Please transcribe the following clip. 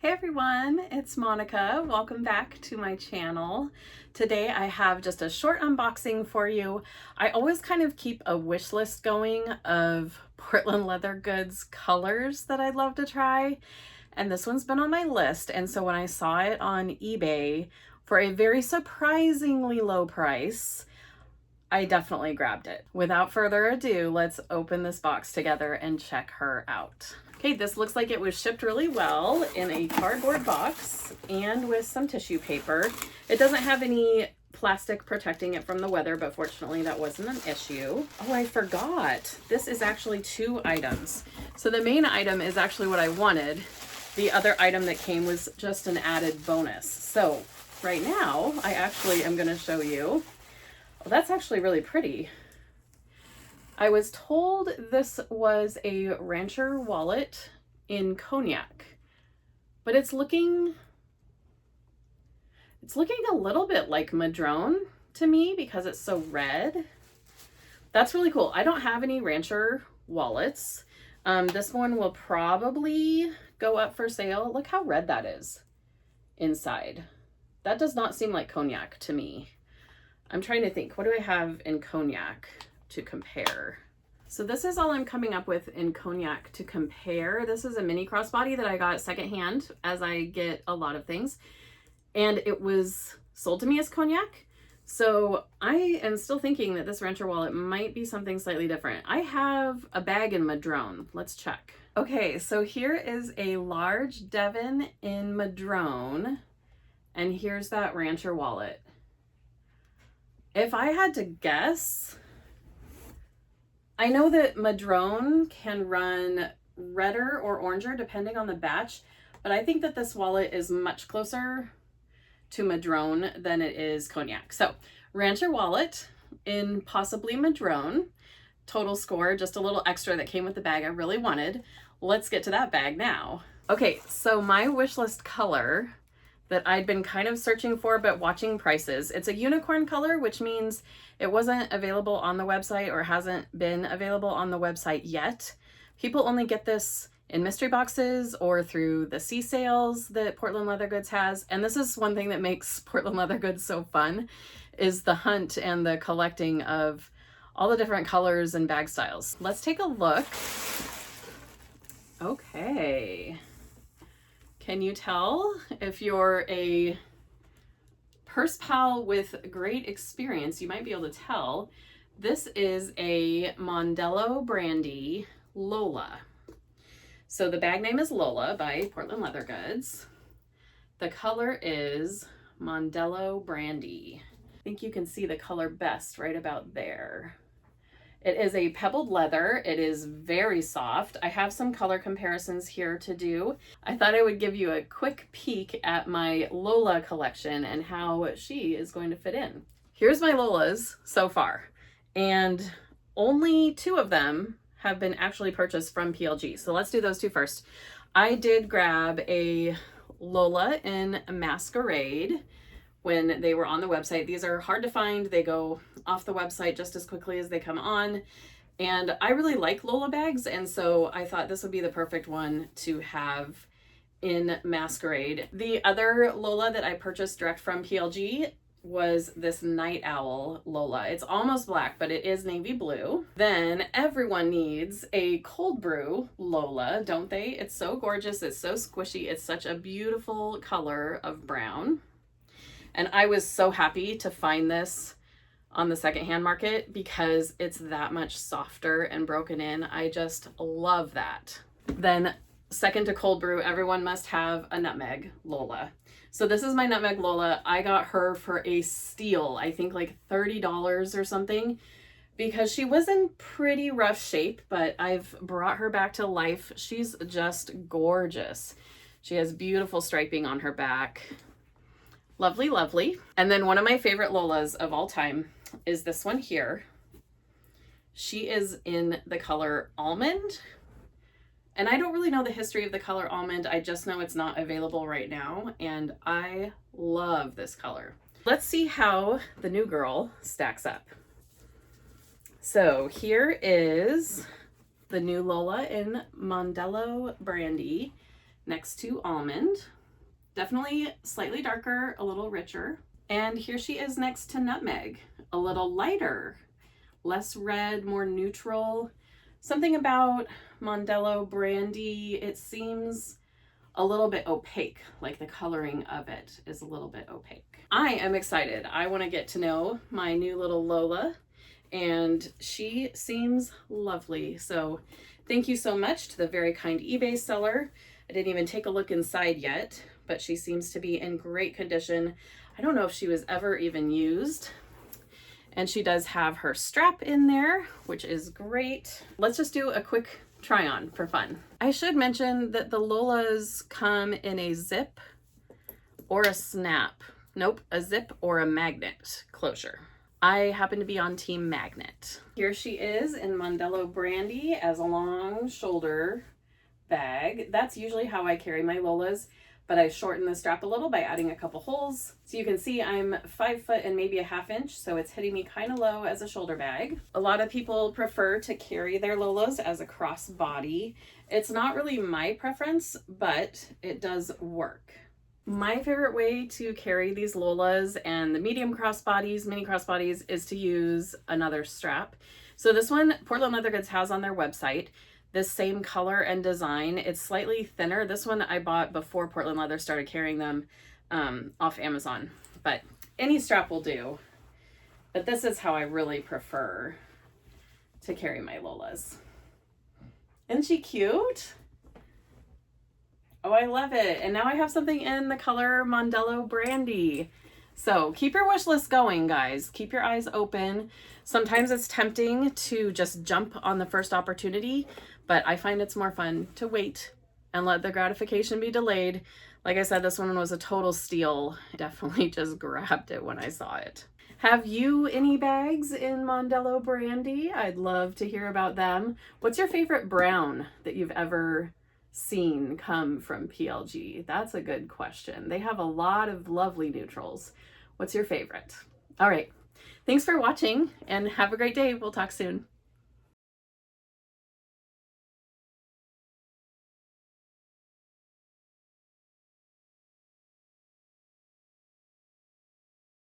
Hey everyone, it's Monica. Welcome back to my channel. Today I have just a short unboxing for you. I always kind of keep a wish list going of Portland leather goods colors that I'd love to try. And this one's been on my list. And so when I saw it on eBay for a very surprisingly low price, I definitely grabbed it. Without further ado, let's open this box together and check her out. Okay, this looks like it was shipped really well in a cardboard box and with some tissue paper. It doesn't have any plastic protecting it from the weather, but fortunately that wasn't an issue. Oh, I forgot. This is actually two items. So the main item is actually what I wanted. The other item that came was just an added bonus. So right now, I actually am gonna show you. Well, that's actually really pretty. I was told this was a Rancher wallet in cognac, but it's looking a little bit like Madrone to me because it's so red. That's really cool. I don't have any Rancher wallets. This one will probably go up for sale. Look how red that is inside. That does not seem like cognac to me. I'm trying to think, what do I have in cognac to compare? So this is all I'm coming up with in cognac to compare. This is a mini crossbody that I got secondhand, as I get a lot of things. And it was sold to me as cognac. So I am still thinking that this Rancher wallet might be something slightly different. I have a bag in Madrone. Let's check. Okay, so here is a large Devon in Madrone. And here's that Rancher wallet. If I had to guess, I know that Madrone can run redder or oranger depending on the batch, but I think that this wallet is much closer to Madrone than it is cognac. So Rancher wallet in possibly Madrone. Total score, just a little extra that came with the bag I really wanted. Let's get to that bag now. Okay, so my wish list color that I'd been kind of searching for but watching prices. It's a unicorn color, which means it wasn't available on the website or hasn't been available on the website yet. People only get this in mystery boxes or through the sea sales that Portland Leather Goods has. And this is one thing that makes Portland Leather Goods so fun, is the hunt and the collecting of all the different colors and bag styles. Let's take a look. Okay. Can you tell? If you're a purse pal with great experience, you might be able to tell. This is a Mondelo Brandy Lola. So the bag name is Lola by Portland Leather Goods. The color is Mondelo Brandy. I think you can see the color best right about there. It is a pebbled leather. It is very soft. I have some color comparisons here to do. I thought I would give you a quick peek at my Lola collection and how she is going to fit in. Here's my Lolas so far, and only two of them have been actually purchased from PLG. So let's do those two first. I did grab a Lola in Masquerade when they were on the website. These are hard to find. They go off the website just as quickly as they come on. And I really like Lola bags, and so I thought this would be the perfect one to have in Masquerade. The other Lola that I purchased direct from PLG was this Night Owl Lola. It's almost black, but it is navy blue. Then everyone needs a cold brew Lola, don't they? It's so gorgeous. It's so squishy. It's such a beautiful color of brown. And I was so happy to find this on the secondhand market because it's that much softer and broken in. I just love that. Then second to cold brew, everyone must have a nutmeg Lola. So this is my nutmeg Lola. I got her for a steal, I think like $30 or something, because she was in pretty rough shape, but I've brought her back to life. She's just gorgeous. She has beautiful striping on her back. Lovely, lovely. And then one of my favorite Lolas of all time is this one here. She is in the color almond. And I don't really know the history of the color almond. I just know it's not available right now. And I love this color. Let's see how the new girl stacks up. So here is the new Lola in Mondelo Brandy. next to almond. Definitely slightly darker, a little richer. And here she is next to nutmeg, a little lighter, less red, more neutral. Something about Mondelo Brandy, it seems a little bit opaque, like the coloring of it is a little bit opaque. I am excited. I want to get to know my new little Lola, and she seems lovely. So thank you so much to the very kind eBay seller. I didn't even take a look inside yet, but she seems to be in great condition. I don't know if she was ever even used. And she does have her strap in there, which is great. Let's just do a quick try on for fun. I should mention that the Lolas come in a zip or a snap. Nope, a zip or a magnet closure. I happen to be on team magnet. Here she is in Mondelo Brandy as a long shoulder bag. That's usually how I carry my Lolas, but I shortened the strap a little by adding a couple holes. So you can see I'm 5 foot and maybe a ½ inch, so it's hitting me kind of low as a shoulder bag. A lot of people prefer to carry their Lolas as a crossbody. It's not really my preference, but it does work. My favorite way to carry these Lolas and the medium crossbodies, mini crossbodies, is to use another strap. So this one, Portland Leather Goods has on their website. This same color and design. It's slightly thinner. This one I bought before Portland Leather started carrying them off Amazon, but any strap will do. But this is how I really prefer to carry my Lolas. Isn't she cute? Oh, I love it. And now I have something in the color Mondelo Brandy. So keep your wish list going, guys. Keep your eyes open. Sometimes it's tempting to just jump on the first opportunity, but I find it's more fun to wait and let the gratification be delayed. Like I said, this one was a total steal. Definitely just grabbed it when I saw it. Have you any bags in Mondelo Brandy? I'd love to hear about them. What's your favorite brown that you've ever seen come from PLG? That's a good question. They have a lot of lovely neutrals. What's your favorite? All right. Thanks for watching and have a great day. We'll talk soon.